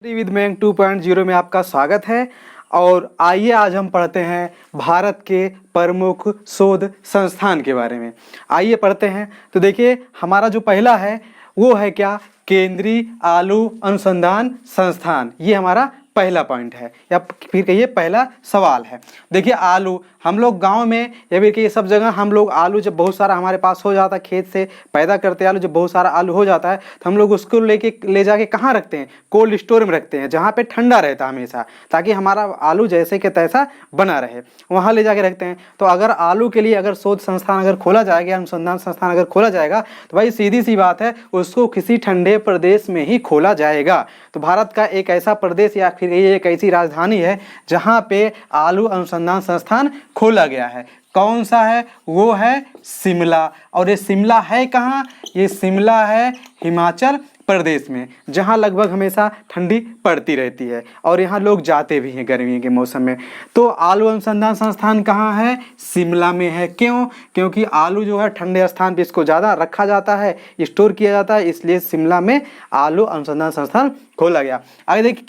With Mayank 2.0 में आपका स्वागत है। और आइए आज हम पढ़ते हैं भारत के प्रमुख शोध संस्थान के बारे में। आइए पढ़ते हैं। तो देखिए हमारा जो पहला है वो है क्या, केंद्रीय आलू अनुसंधान संस्थान। ये हमारा पहला पॉइंट है या फिर कहिए पहला सवाल है। देखिए आलू हम लोग गांव में या फिर कहिए सब जगह हम लोग आलू जब बहुत सारा हमारे पास हो जाता है, खेत से पैदा करते हैं आलू, जब बहुत सारा आलू हो जाता है तो हम लोग उसको ले जाके कहाँ रखते हैं, कोल्ड स्टोर में रखते हैं जहाँ पे ठंडा रहता है हमेशा, ताकि हमारा आलू जैसे कि तैसा बना रहे, वहाँ ले जाके रखते हैं। तो अगर आलू के लिए अगर शोध संस्थान अगर खोला जाएगा, अनुसंधान संस्थान अगर खोला जाएगा तो भाई सीधी सी बात है उसको किसी ठंडे प्रदेश में ही खोला जाएगा। तो भारत का एक ऐसा प्रदेश या फिर एक ऐसी राजधानी है जहाँ पे आलू अनुसंधान संस्थान खोला गया है। कौन सा है? वो है शिमला। और ये शिमला है कहाँ? ये शिमला है हिमाचल प्रदेश में, जहाँ लगभग हमेशा ठंडी पड़ती रहती है और यहाँ लोग जाते भी हैं गर्मी के मौसम में। तो आलू अनुसंधान संस्थान कहाँ है? शिमला में है। क्यों? क्योंकि आलू जो है ठंडे स्थान पे इसको ज़्यादा रखा जाता है, स्टोर किया जाता है, इसलिए शिमला में आलू अनुसंधान संस्थान खोला गया। आगे देखिए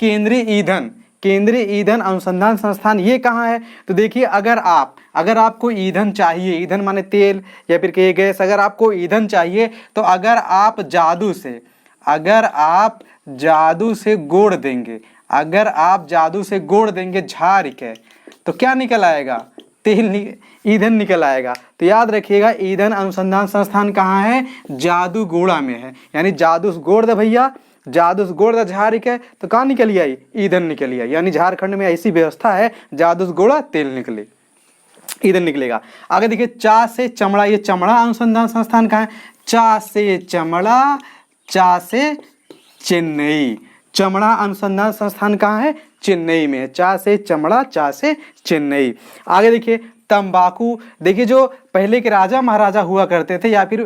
केंद्रीय ईंधन अनुसंधान संस्थान ये कहाँ है? तो देखिए अगर आपको ईंधन चाहिए, ईंधन माने तेल या फिर कहिए गैस, अगर आपको ईंधन चाहिए तो अगर आप जादू से गोड़ देंगे, अगर आप जादू से गोड़ देंगे झाड़ के, तो क्या निकल आएगा? ईंधन निकल आएगा। तो याद रखिएगा ईंधन अनुसंधान संस्थान कहाँ है? जादूगोड़ा में है। यानी जादू से गोड़ दे भैया, जादू से गोड़ झाड़ के, तो कहाँ निकली आई? ईंधन निकली आई। यानी झारखंड में ऐसी व्यवस्था है जादू से गोड़ा तेल निकले, ईंधन निकलेगा। आगे देखिए चा से चमड़ा, ये चमड़ा अनुसंधान संस्थान कहाँ है? चा से चमड़ा, चा से चेन्नई। चमड़ा अनुसंधान संस्थान कहाँ है? चेन्नई में है। चा से चमड़ा, चा से चेन्नई। आगे देखिए तंबाकू। देखिए जो पहले के राजा महाराजा हुआ करते थे या फिर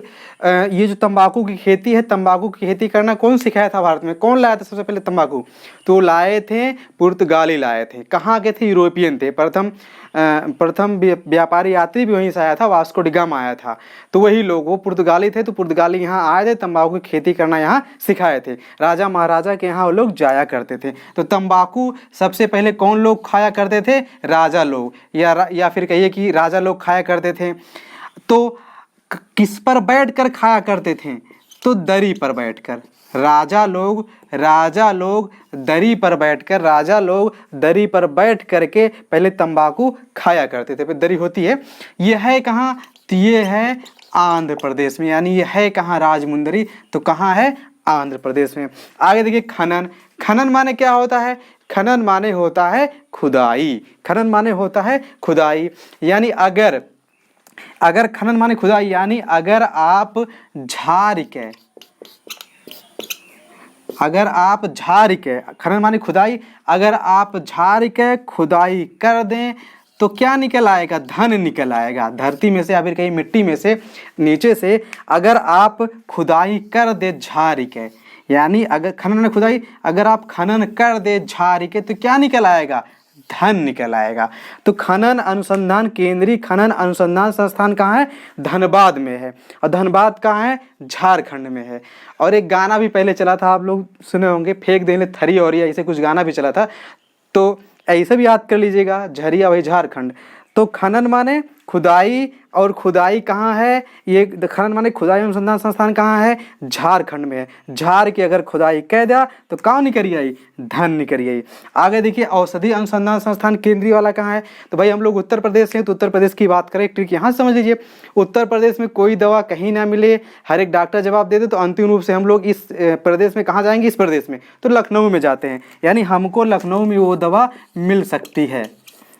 ये जो तंबाकू की खेती है, तंबाकू की खेती करना कौन सिखाया था भारत में? कौन लाया था सबसे पहले तंबाकू? तो लाए थे पुर्तगाली लाए थे। कहाँ के थे? यूरोपियन थे। प्रथम व्यापारी यात्री भी वहीं से आया था, वास्को डी गामा आया था। तो वही लोग, वो पुर्तगाली थे, तो पुर्तगाली यहाँ आए थे, तंबाकू की खेती करना यहाँ सिखाए थे। राजा महाराजा के यहाँ वो लोग जाया करते थे। तो तंबाकू सबसे पहले कौन लोग खाया करते थे? राजा लोग, या फिर कहिए कि राजा लोग खाया करते थे। तो किस पर बैठकर खाया करते थे? तो दरी पर बैठकर। राजा लोग दरी पर बैठ करके पहले तंबाकू खाया करते थे। फिर दरी होती है, यह है कहाँ? तो ये है आंध्र प्रदेश में। यानी यह है कहाँ? राजमुंदरी। तो कहाँ है? आंध्र प्रदेश में। आगे देखिए खनन। खनन माने क्या होता है? खनन माने होता है खुदाई। खनन माने होता है खुदाई। यानी अगर खनन माने खुदाई, यानी अगर आप झाड़ के खनन माने खुदाई, अगर आप झाड़ के खुदाई कर दें तो क्या निकल आएगा? धन निकल आएगा। धरती में से या फिर कहीं मिट्टी में से नीचे से अगर आप खुदाई कर दे झाड़ के, यानी अगर खनन में खुदाई, अगर आप खनन कर दे झाड़ के, तो क्या निकल आएगा? धन निकल आएगा। तो खनन अनुसंधान, केंद्रीय खनन अनुसंधान संस्थान कहाँ है? धनबाद में है। और धनबाद कहाँ है? झारखंड में है। और एक गाना भी पहले चला था, आप लोग सुने होंगे, फेंक देने थरी और ऐसे कुछ गाना भी चला था। तो ऐसे भी याद कर लीजिएगा, झरिया वही झारखंड। तो खनन माने खुदाई, और खुदाई कहाँ है? ये खनन माने खुदाई अनुसंधान संस्थान कहाँ है? झारखंड में है। झार की अगर खुदाई कह दिया तो कहाँ निकली आई? धन निकली आई। आगे देखिए औषधि अनुसंधान संस्थान केंद्रीय वाला कहाँ है? तो भाई हम लोग उत्तर प्रदेश से हैं, तो उत्तर प्रदेश की बात करें, ट्रिक यहाँ समझ लीजिए। उत्तर प्रदेश में कोई दवा कहीं ना मिले, हर एक डॉक्टर जवाब दे दे, तो अंतिम रूप से हम लोग इस प्रदेश में कहाँ जाएंगे? इस प्रदेश में, तो लखनऊ में जाते हैं। यानी हमको लखनऊ में वो दवा मिल सकती है।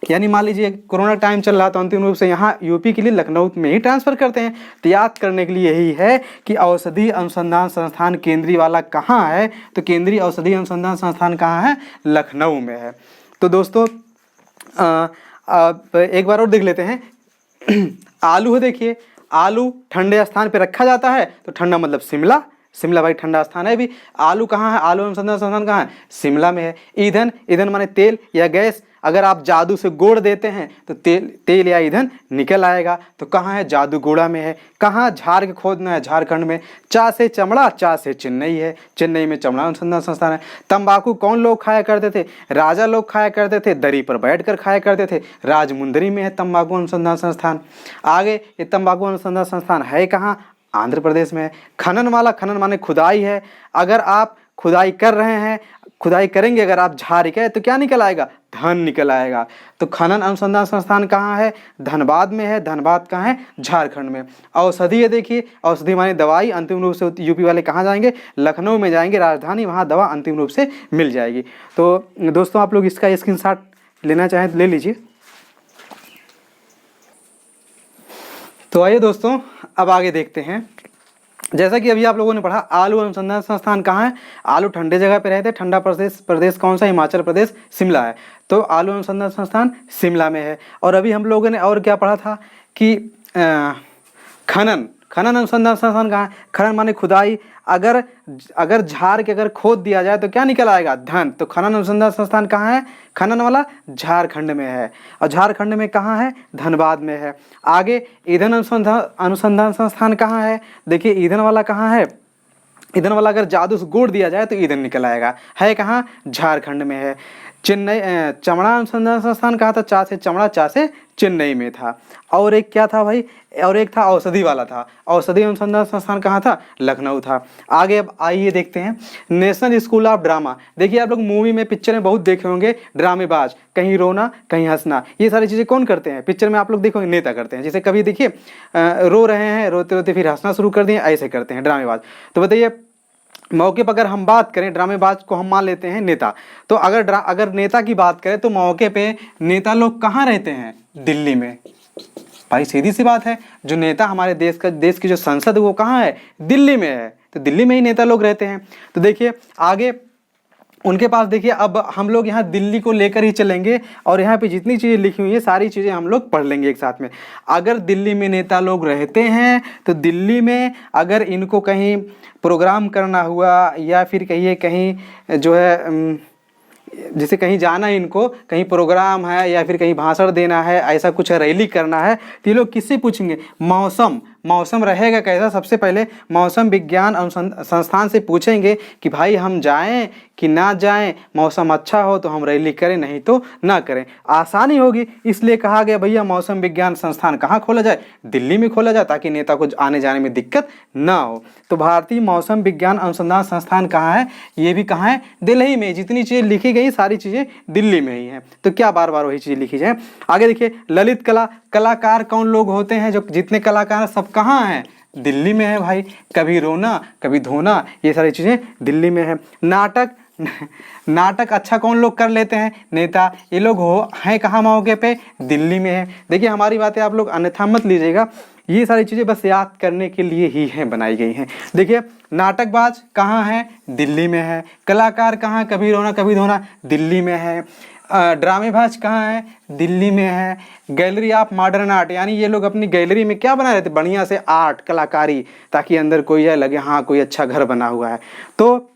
यानी मान लीजिए कोरोना टाइम चल रहा, तो अंतिम रूप से यहाँ यूपी के लिए लखनऊ में ही ट्रांसफ़र करते हैं। तो याद करने के लिए यही है कि औषधि अनुसंधान संस्थान केंद्रीय वाला कहाँ है? तो केंद्रीय औषधि अनुसंधान संस्थान कहाँ है? लखनऊ में है। तो दोस्तों एक बार और देख लेते हैं। आलू है, देखिए आलू ठंडे स्थान पर रखा जाता है, तो ठंडा मतलब शिमला, शिमला भाई ठंडा स्थान है भी। आलू कहाँ है, आलू अनुसंधान संस्थान कहाँ है, शिमला में है। ईंधन, ईंधन माने तेल या गैस, अगर आप जादू से गोड़ देते हैं तो तेल या ईंधन निकल आएगा। तो कहाँ है, जादूगोड़ा में है। कहाँ, झार के खोदना है, झारखंड में। चा से चमड़ा, चा से चेन्नई है, चेन्नई में चमड़ा अनुसंधान संस्थान है। तंबाकू कौन लोग खाया करते थे, राजा लोग खाया करते थे, दरी पर बैठकर खाया करते थे, राजमुंदरी में है तंबाकू अनुसंधान संस्थान। आगे ये तंबाकू अनुसंधान संस्थान है कहाँ, आंध्र प्रदेश में है। खनन वाला, खनन माने खुदाई है। अगर आप खुदाई कर रहे हैं, खुदाई करेंगे अगर आप झाड़ के तो क्या निकल आएगा, धन निकल आएगा। तो खनन अनुसंधान संस्थान कहाँ है, धनबाद में है। धनबाद कहाँ है, झारखंड में। औषधि है, देखिए औषधि माने दवाई, अंतिम रूप से यूपी वाले कहाँ जाएंगे, लखनऊ में जाएंगे, राजधानी, वहाँ दवा अंतिम रूप से मिल जाएगी। तो दोस्तों आप लोग इसका स्क्रीनशॉट लेना चाहें तो ले लीजिए। तो आइए दोस्तों अब आगे देखते हैं। जैसा कि अभी आप लोगों ने पढ़ा, आलू अनुसंधान संस्थान कहाँ है, आलू ठंडे जगह पे रहते हैं। ठंडा प्रदेश कौन सा, हिमाचल प्रदेश, शिमला है। तो आलू अनुसंधान संस्थान शिमला में है। और अभी हम लोगों ने और क्या पढ़ा था कि खनन अनुसंधान संस्थान कहाँ है, खनन माने खुदाई। अगर झाड़ के अगर खोद दिया जाए तो क्या निकल आएगा, धन। तो खनन अनुसंधान संस्थान कहाँ है, खनन वाला झारखंड में है। और झारखंड में कहाँ है, धनबाद में है। आगे ईंधन अनुसंधान संस्थान कहाँ है, देखिए ईंधन वाला कहाँ है, ईंधन वाला अगर जादू से गोड़ दिया जाए तो ईंधन निकल आएगा, है कहाँ, झारखंड में है। चेन्नई चमड़ा अनुसंधान संस्थान कहाँ था, चा से चमड़ा, चा से चेन्नई में था। और एक क्या था भाई, और एक था औषधि वाला था, औषधि अनुसंधान संस्थान कहाँ था, लखनऊ था। आगे अब आइए देखते हैं नेशनल स्कूल ऑफ ड्रामा। देखिए आप लोग मूवी में, पिक्चर में बहुत देखे होंगे, ड्रामेबाज, कहीं रोना कहीं हंसना, ये सारी चीज़ें कौन करते हैं, पिक्चर में आप लोग देखोगे नेता करते हैं। जैसे कभी देखिए रो रहे हैं, रोते रोते फिर हंसना शुरू कर दिए, ऐसे करते हैं ड्रामेबाज। तो बताइए मौके पर अगर हम बात करें, ड्रामेबाज को हम मान लेते हैं नेता। तो अगर नेता की बात करें तो मौके पे नेता लोग कहाँ रहते हैं, दिल्ली में। भाई सीधी सी बात है, जो नेता हमारे देश की जो संसद है वो कहाँ है, दिल्ली में है। तो दिल्ली में ही नेता लोग रहते हैं। तो देखिए आगे उनके पास, देखिए अब हम लोग यहाँ दिल्ली को लेकर ही चलेंगे और यहाँ पे जितनी चीज़ें लिखी हुई है सारी चीज़ें हम लोग पढ़ लेंगे एक साथ में। अगर दिल्ली में नेता लोग रहते हैं तो दिल्ली में अगर इनको कहीं प्रोग्राम करना हुआ या फिर कहिए कहीं जो है जैसे कहीं जाना है, इनको कहीं प्रोग्राम है या फिर कहीं भाषण देना है, ऐसा कुछ रैली करना है, तो ये लोग किससे पूछेंगे, मौसम रहेगा कैसा। सबसे पहले मौसम विज्ञान संस्थान से पूछेंगे कि भाई हम जाएं कि ना जाएं, मौसम अच्छा हो तो हम रैली करें, नहीं तो ना करें, आसानी होगी। इसलिए कहा गया भैया मौसम विज्ञान संस्थान कहाँ खोला जाए, दिल्ली में खोला जाए, ताकि नेता को आने जाने में दिक्कत ना हो। तो भारतीय मौसम विज्ञान अनुसंधान संस्थान कहाँ है, ये भी कहाँ है, दिल्ली में। जितनी चीज़ें लिखी गई सारी चीज़ें दिल्ली में ही हैं, तो क्या बार बार वही चीज़ें लिखी जाए। आगे देखिए ललित कला, कलाकार कौन लोग होते हैं, जो जितने कलाकार सब कहाँ हैं, दिल्ली में है भाई। कभी रोना कभी धोना, ये सारी चीज़ें दिल्ली में है। नाटक अच्छा कौन लोग कर लेते हैं, नेता। ये लोग हैं कहाँ मौके पे, दिल्ली में है। देखिए हमारी बातें आप लोग अन्यथा मत लीजिएगा, ये सारी चीज़ें बस याद करने के लिए ही हैं, बनाई गई हैं। देखिए नाटकबाज कहाँ है, दिल्ली में है। कलाकार कहाँ, कभी रोना कभी धोना, दिल्ली में है। ड्रामेबाज कहाँ है, दिल्ली में है। गैलरी ऑफ मॉडर्न आर्ट, यानी ये लोग अपनी गैलरी में क्या बना रहे थे, बढ़िया से आर्ट, कलाकारी, ताकि अंदर कोई है लगे हाँ कोई अच्छा घर बना हुआ है, तो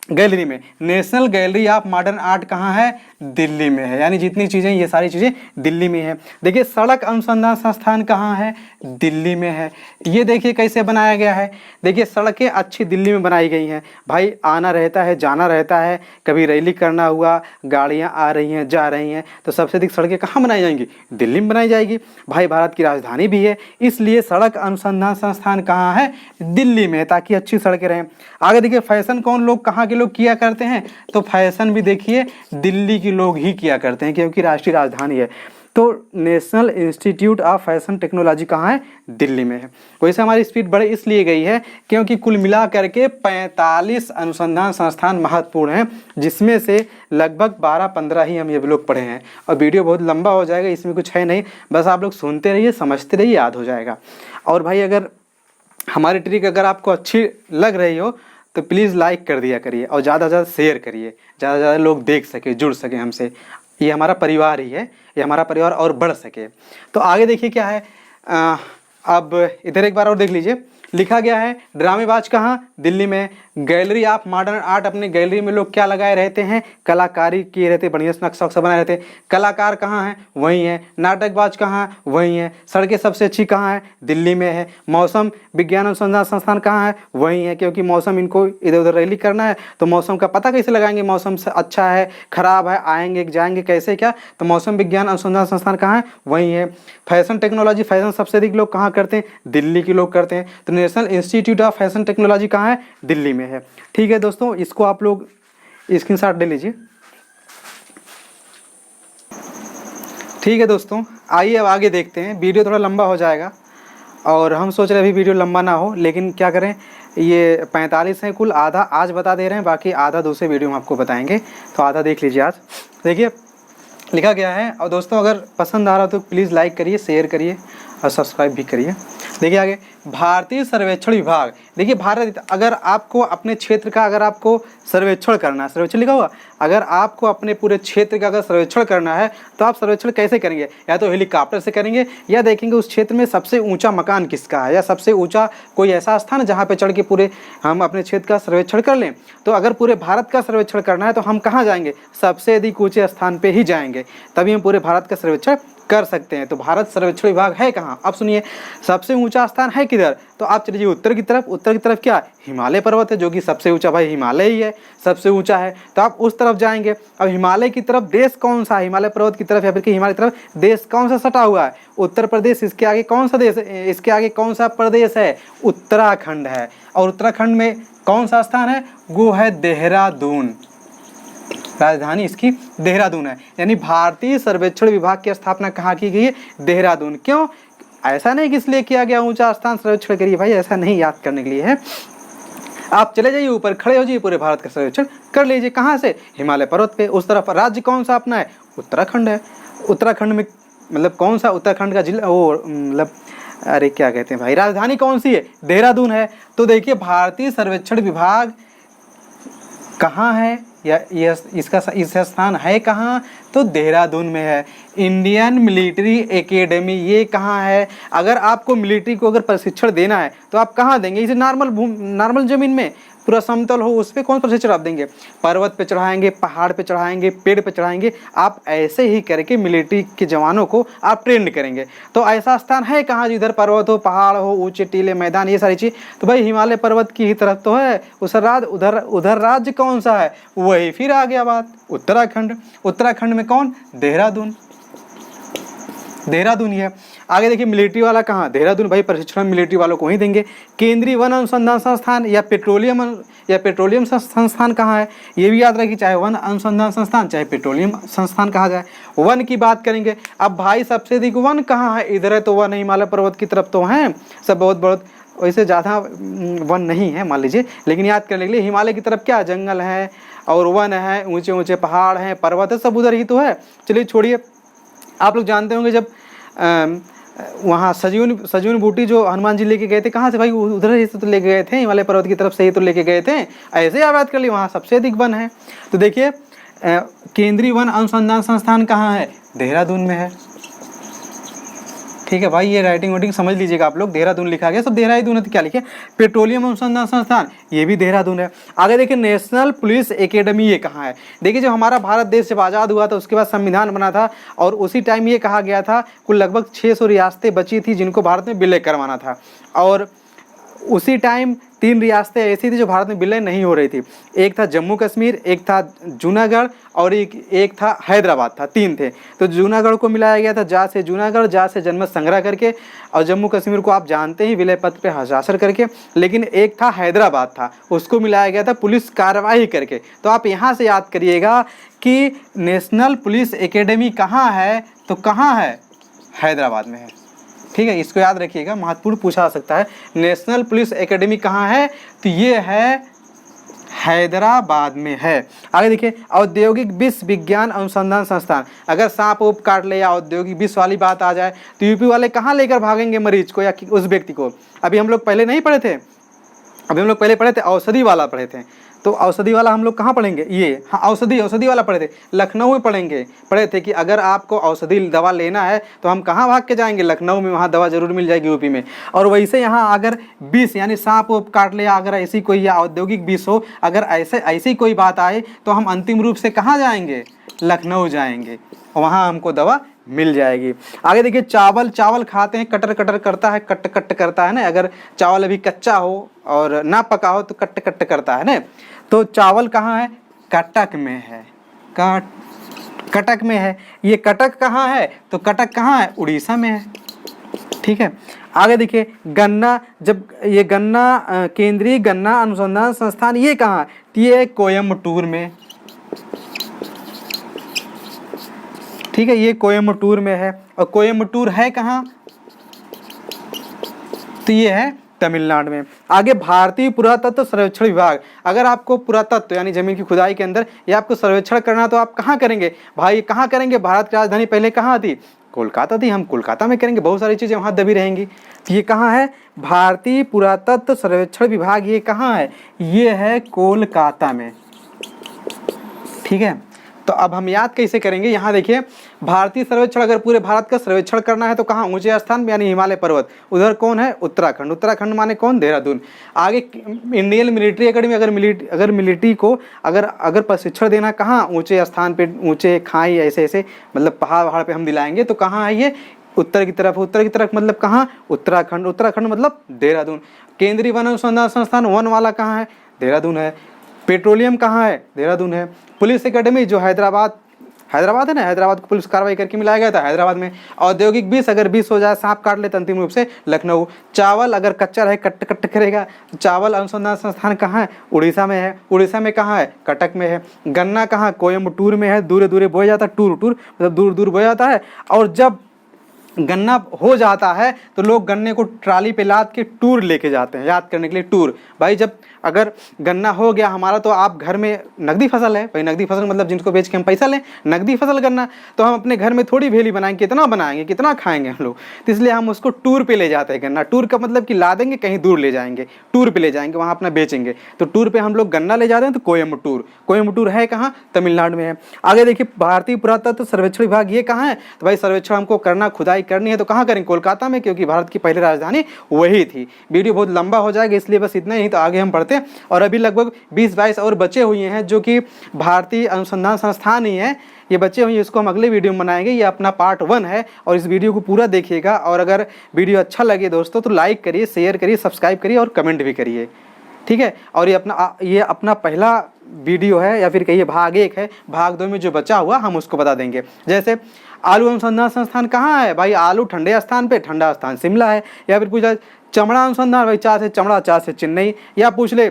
गैलरी में। National gallery of modern art कहाँ है, दिल्ली में है। यानी जितनी चीज़ें, ये सारी चीज़ें दिल्ली में है। देखिए सड़क अनुसंधान संस्थान कहाँ है, दिल्ली में है। ये देखिए कैसे बनाया गया है, देखिए सड़कें अच्छी दिल्ली में बनाई गई हैं। भाई आना रहता है, जाना रहता है, कभी रैली करना हुआ, गाड़ियाँ आ रही हैं जा रही हैं, तो सबसे अधिक सड़कें कहाँ बनाई जाएंगी, दिल्ली में बनाई जाएगी। भाई भारत की राजधानी भी है, इसलिए सड़क अनुसंधान संस्थान कहाँ है, दिल्ली में है, ताकि अच्छी सड़कें रहें। आगे देखिए फैशन कौन लोग, कहाँ के लोग किया करते हैं, तो फैशन भी देखिए दिल्ली के लोग ही किया करते हैं, क्योंकि राष्ट्रीय राजधानी है। तो national institute of fashion technology कहाँ है, दिल्ली में है। वैसे हमारी स्पीड बड़े इसलिए गई है क्योंकि कुल मिला करके 45 अनुसंधान संस्थान महत्वपूर्ण हैं, जिसमें से लगभग 12-15 ही हम ये लोग पढ़े हैं। और वीडियो बहुत लंबा हो जाएगा, इसमें कुछ है नहीं, बस आप लोग सुनते रहिए, समझते रहिए, याद हो जाएगा। और भाई अगर हमारी ट्रिक अगर आपको अच्छी लग रही हो तो प्लीज़ लाइक कर दिया करिए और ज़्यादा से ज़्यादा शेयर करिए, ज़्यादा से ज़्यादा लोग देख सके, जुड़ सके हमसे। ये हमारा परिवार ही है, ये हमारा परिवार और बढ़ सके। तो आगे देखिए क्या है, अब इधर एक बार और देख लीजिए। लिखा गया है ड्रामेबाज कहाँ, दिल्ली में। गैलरी ऑफ मॉडर्न आर्ट, अपने गैलरी में लोग क्या लगाए रहते हैं, कलाकारी किए रहते, बढ़िया से नक्शा वक्शा बनाए रहते हैं। कलाकार कहाँ है, वहीं है। नाटकबाज कहाँ, वहीं है। सड़कें सबसे अच्छी कहाँ है, दिल्ली में है। मौसम विज्ञान अनुसंधान संस्थान कहाँ है, वहीं है, क्योंकि मौसम इनको इधर उधर रैली करना है तो मौसम का पता कैसे लगाएंगे, मौसम से अच्छा है खराब है, आएंगे जाएंगे कैसे क्या, तो मौसम विज्ञान अनुसंधान संस्थान कहाँ है, वहीं है। फैशन टेक्नोलॉजी, फैशन सबसे अधिक लोग कहाँ करते हैं, दिल्ली के लोग करते हैं, तो national institute of fashion technology कहाँ है, दिल्ली में है। ठीक है दोस्तों, इसको आप लोग स्क्रीनशॉट ले लीजिए। ठीक है दोस्तों, आइए अब आगे देखते हैं। वीडियो थोड़ा लंबा हो जाएगा और हम सोच रहे हैं अभी वीडियो लंबा ना हो, लेकिन क्या करें, ये 45 हैं कुल, आधा आज बता दे रहे हैं, बाकी आधा दूसरे वीडियो में आपको बताएंगे, तो आधा देख लीजिए आज। देखिए लिखा गया है, और दोस्तों अगर पसंद आ रहा हो तो प्लीज़ लाइक करिए, शेयर करिए और सब्सक्राइब भी करिए। देखिए आगे, भारतीय सर्वेक्षण विभाग। देखिए भारत, अगर आपको अपने क्षेत्र का, अगर आपको सर्वेक्षण करना है, सर्वेक्षण लिखा हुआ, अगर आपको अपने पूरे क्षेत्र का अगर सर्वेक्षण करना है तो आप सर्वेक्षण कैसे करेंगे, या तो हेलीकॉप्टर से करेंगे, या देखेंगे उस क्षेत्र में सबसे ऊंचा मकान किसका है, या सबसे ऊंचा कोई ऐसा स्थान जहाँ पे चढ़ के पूरे हम अपने क्षेत्र का सर्वेक्षण कर लें। तो अगर पूरे भारत का सर्वेक्षण करना है तो हम कहाँ जाएंगे, सबसे अधिक ऊँचे स्थान पर ही जाएंगे, तभी हम पूरे भारत का सर्वेक्षण कर सकते हैं। तो भारत सर्वेक्षण विभाग है कहाँ, अब सुनिए, सबसे ऊंचा स्थान है किधर, तो आप चलिए उत्तर की तरफ। उत्तर की तरफ क्या, हिमालय पर्वत है, जो कि सबसे ऊंचा, भाई हिमालय ही है, सबसे ऊंचा है, तो आप उस तरफ जाएंगे। अब हिमालय की तरफ देश कौन सा है, हिमालय पर्वत की तरफ या फिर हिमालय की तरफ देश कौन सा सटा हुआ है, उत्तर प्रदेश। इसके आगे कौन सा देश, इसके आगे कौन सा प्रदेश है, उत्तराखंड है। और उत्तराखंड में कौन सा स्थान है, वो है देहरादून, राजधानी इसकी देहरादून है। यानी भारतीय सर्वेक्षण विभाग की स्थापना कहाँ की गई है, देहरादून। क्यों, ऐसा नहीं कि इसलिए किया गया ऊंचा स्थान सर्वेक्षण करिए, भाई ऐसा नहीं, याद करने के लिए है। आप चले जाइए ऊपर, खड़े हो जाइए, पूरे भारत का सर्वेक्षण कर लीजिए। कहाँ से, हिमालय पर्वत पे। उस तरफ राज्य कौन सा अपना है, उत्तराखंड है। उत्तराखंड में मतलब कौन सा, उत्तराखंड का जिला, वो मतलब अरे क्या कहते हैं भाई, राजधानी कौन सी है, देहरादून है। तो देखिए भारतीय सर्वेक्षण विभाग कहाँ है, या इसका इस स्थान है कहाँ, तो देहरादून में है। इंडियन मिलिट्री एकेडमी ये कहाँ है, अगर आपको मिलिट्री को अगर प्रशिक्षण देना है तो आप कहाँ देंगे, इसे नॉर्मल ज़मीन में, पूरा समतल हो उस पर कौन प्रशिक्षण आप देंगे, पर्वत पे चढ़ाएंगे, पहाड़ पे चढ़ाएंगे, पेड़ पे चढ़ाएंगे, आप ऐसे ही करके मिलिट्री के जवानों को आप ट्रेंड करेंगे। तो ऐसा स्थान है कहाँ जिधर पर्वत हो, पहाड़ हो, ऊंचे टीले मैदान, ये सारी चीज़, तो भाई हिमालय पर्वत की ही तरफ तो है। उधर राज्य कौन सा है, वही फिर आ गया बात, उत्तराखंड। उत्तराखंड में कौन, देहरादून, देहरादून ही है। आगे देखिए मिलिट्री वाला कहाँ, देहरादून, भाई प्रशिक्षण मिलिट्री वालों को ही देंगे। केंद्रीय वन अनुसंधान संस्थान या पेट्रोलियम संस्थान कहाँ है, ये भी याद रखिए, चाहे वन अनुसंधान संस्थान चाहे पेट्रोलियम संस्थान कहा जाए। वन की बात करेंगे, अब भाई सबसे अधिक वन कहाँ है, इधर है तो वन, हिमालय पर्वत की तरफ तो हैं सब, बहुत वैसे ज़्यादा वन नहीं है मान लीजिए, लेकिन याद करने के लिए हिमालय की तरफ क्या, जंगल है और वन है, ऊंचे ऊंचे पहाड़ हैं, पर्वत है, सब उधर ही तो है। चलिए छोड़िए, आप लोग जानते होंगे जब वहाँ सजून बूटी जो हनुमान जी लेके गए थे, कहाँ से भाई, उधर ही से तो लेके गए थे, हिमालय पर्वत की तरफ से ही तो लेके गए थे। ऐसे आप याद कर लिए, वहाँ सबसे अधिक वन है। तो देखिए केंद्रीय वन अनुसंधान संस्थान कहाँ है, देहरादून में है। ठीक है भाई, ये राइटिंग समझ लीजिएगा आप लोग, देहरादून लिखा गया, सब देहरादून है तो क्या लिखे, पेट्रोलियम अनुसंधान संस्थान, ये भी देहरादून है। आगे देखिए नेशनल पुलिस एकेडमी, ये कहाँ है। देखिए जब हमारा भारत देश जब आज़ाद हुआ था उसके बाद संविधान बना था, और उसी टाइम ये कहा गया था कुल लगभग 600 रियासतें बची थी जिनको भारत में विलय करवाना था, और उसी टाइम 3 रियासतें ऐसी थी जो भारत में विलय नहीं हो रही थी। एक था जम्मू कश्मीर, एक था जूनागढ़ और एक था हैदराबाद था, 3 थे। तो जूनागढ़ को मिलाया गया था जा से जूनागढ़, जा से जनमत संग्रह करके, और जम्मू कश्मीर को आप जानते ही विलय पत्र पे हस्ताक्षर करके। लेकिन एक था हैदराबाद था, उसको मिलाया गया था पुलिस कार्रवाई करके। तो आप यहाँ से याद करिएगा कि नेशनल पुलिस एकेडमी कहाँ है, तो कहाँ है, हैदराबाद में है। ठीक है, इसको याद रखिएगा, महत्वपूर्ण पूछा जा सकता है। नेशनल पुलिस एकेडमी कहाँ है, तो ये है हैदराबाद में है। आगे देखिए औद्योगिक विष विज्ञान अनुसंधान संस्थान, अगर सांप ऊप काट ले या औद्योगिक विष वाली बात आ जाए तो यूपी वाले कहाँ लेकर भागेंगे मरीज को या उस व्यक्ति को। अभी हम लोग पहले नहीं पढ़े थे, अभी हम लोग पहले पढ़े थे औषधि वाला पढ़े थे, तो औषधि वाला हम लोग कहाँ पढ़ेंगे, ये हाँ औषधि वाला पढ़े थे, लखनऊ में पढ़े थे कि अगर आपको औषधि दवा लेना है तो हम कहाँ भाग के जाएंगे, लखनऊ में, वहाँ दवा जरूर मिल जाएगी यूपी में। और वैसे यहाँ अगर विष यानी सांप वोप काट ले, अगर ऐसी कोई या औद्योगिक विष हो, अगर ऐसी कोई बात आए तो हम अंतिम रूप से कहाँ जाएंगे, लखनऊ जाएंगे, वहाँ हमको दवा मिल जाएगी। आगे देखिए चावल खाते हैं, कटर कटर करता है, कट कट करता है ना, अगर चावल अभी कच्चा हो और ना पका हो तो कट कट करता है ना। तो चावल कहाँ है, कटक में है, कटक में है। ये कटक कहाँ है, तो कटक कहाँ है, उड़ीसा में है। ठीक है, आगे देखिए गन्ना, जब ये गन्ना केंद्रीय गन्ना अनुसंधान संस्थान ये कहाँ है, तो ये कोयम्बटूर में। ठीक है, ये कोयम्बटूर में है। और कोयम्बटूर है कहाँ, तो ये है तमिलनाडु में। आगे भारतीय पुरातत्व सर्वेक्षण विभाग, अगर आपको पुरातत्व यानी जमीन की खुदाई के अंदर ये आपको सर्वेक्षण करना तो आप कहाँ करेंगे भाई, कहाँ करेंगे, भारत की राजधानी पहले कहाँ थी, कोलकाता थी, हम कोलकाता में करेंगे, बहुत सारी चीज़ें वहाँ दबी रहेंगी। तो ये कहाँ है, भारतीय पुरातत्व सर्वेक्षण विभाग, ये कहाँ है, ये है कोलकाता में। ठीक है, तो अब हम याद कैसे करेंगे, यहाँ देखिए भारतीय सर्वेक्षण, अगर पूरे भारत का सर्वेक्षण करना है तो कहाँ, ऊंचे स्थान यानी हिमालय पर्वत, उधर कौन है, उत्तराखंड, उत्तराखंड माने कौन, देहरादून। आगे इंडियन मिलिट्री एकेडमी, अगर मिलिट्री को अगर प्रशिक्षण देना कहाँ, ऊंचे स्थान पे, ऊंचे खाई ऐसे मतलब पहाड़ पे हम दिलाएंगे, तो कहाँ है ये, उत्तर की तरफ मतलब कहाँ, उत्तराखंड मतलब देहरादून। केंद्रीय वन अनुसंधान संस्थान, वन वाला कहाँ है, देहरादून है। पेट्रोलियम कहाँ है, देहरादून है। पुलिस एकेडमी जो हैदराबाद है ना, हैदराबाद को पुलिस कार्रवाई करके मिलाया गया था, हैदराबाद में। औद्योगिक विष, अगर विष हो जाए, सांप काट ले तो अंतिम रूप से लखनऊ। चावल अगर कच्चा रहे, कट कट करेगा, चावल अनुसंधान संस्थान कहाँ है, उड़ीसा में है। उड़ीसा में कहाँ है, कटक में है। गन्ना कहाँ, कोयम्बटूर में है, दूर बोया जाता है, टूर मतलब दूर बोया जाता है। और जब गन्ना हो जाता है तो लोग गन्ने को ट्राली पे लाद के टूर लेके जाते हैं, याद करने के लिए टूर। भाई जब अगर गन्ना हो गया हमारा तो आप घर में नकदी फसल है, भाई नकदी फसल मतलब जिनको बेच के हम पैसा लें, नकदी फसल गन्ना, तो हम अपने घर में थोड़ी भेली बनाएंगे, कितना बनाएंगे, कितना खाएंगे हम लोग, तो इसलिए हम उसको टूर पे ले जाते हैं गन्ना। टूर का मतलब कि लादेंगे, कहीं दूर ले जाएंगे, टूर पे ले जाएंगे, वहाँ अपना बेचेंगे। तो टूर पे हम लोग गन्ना ले जाते हैं, तो कोयम्बटूर है कहाँ, तमिलनाडु में है। आगे देखिए भारतीय पुरातत्व सर्वेक्षण विभाग, ये कहाँ है, तो भाई सर्वेक्षण हमको करना, खुदाई करनी है तो कहाँ करेंगे, कोलकाता में, क्योंकि भारत की पहली राजधानी वही थी। वीडियो बहुत लंबा हो जाएगा इसलिए बस इतना ही, तो आगे हम पढ़ते हैं। और अभी लगभग 20-22 और बचे हुए हैं जो कि भारतीय अनुसंधान संस्थान ही है, ये बचे हुए हैं, इसको हम अगले वीडियो में बनाएंगे। ये अपना पार्ट 1 है और इस वीडियो को पूरा देखिएगा। और अगर वीडियो अच्छा लगे दोस्तों तो लाइक करिए, शेयर करिए, सब्सक्राइब करिए और कमेंट भी करिए, ठीक है। और ये अपना पहला वीडियो है, या फिर कहिए भाग 1 है। भाग 2 में जो बचा हुआ हम उसको बता देंगे। जैसे आलू अनुसंधान संस्थान कहाँ है, भाई आलू ठंडे स्थान पे, ठंडा स्थान शिमला है। या फिर पूछा चमड़ा अनुसंधान, भाई चा से चमड़ा, चा से चेन्नई। या पूछ ले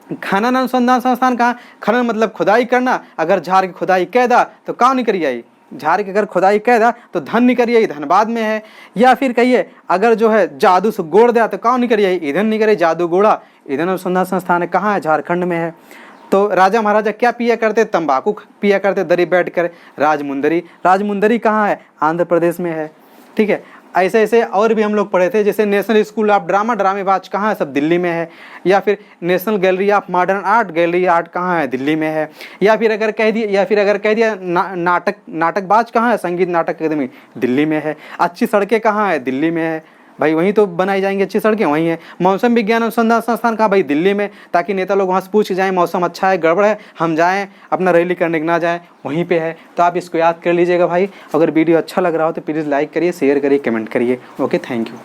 खनन अनुसंधान संस्थान कहाँ, खनन मतलब खुदाई करना, अगर झार की खुदाई कैदा तो कहाँ निकल आई, झार की अगर खुदाई कैदा तो धन निकल आई, धनबाद में है। या फिर कहिए अगर जो है जादू से गोड़ दिया तो कहाँ निकल आई, ईंधन निकल आई, जादू गोड़ा, ईंधन अनुसंधान संस्थान है, कहाँ है, झारखंड में है। तो राजा महाराजा क्या पिया करते, तंबाकू पिया करते दरी बैठ कर, राजमुंदरी कहाँ है, आंध्र प्रदेश में है, ठीक है। ऐसे और भी हम लोग पढ़े थे। जैसे नेशनल स्कूल ऑफ ड्रामेबाज कहाँ है, सब दिल्ली में है। या फिर national gallery of modern art, gallery art कहाँ है, दिल्ली में है। या फिर अगर कह दिया नाटकबाज कहाँ है, संगीत नाटक अकादमी दिल्ली में है। अच्छी सड़कें कहाँ है, दिल्ली में है, भाई वहीं तो बनाई जाएंगी अच्छी सड़कें, वहीं है। मौसम विज्ञान अनुसंधान संस्थान कहाँ, भाई दिल्ली में, ताकि नेता लोग वहाँ से पूछ के जाएँ मौसम अच्छा है गड़बड़ है, हम जाएँ अपना रैली करने ना जाएँ, वहीं पे है। तो आप इसको याद कर लीजिएगा भाई। अगर वीडियो अच्छा लग रहा हो तो प्लीज़ लाइक करिए, शेयर करिए, कमेंट करिए। Okay, thank you.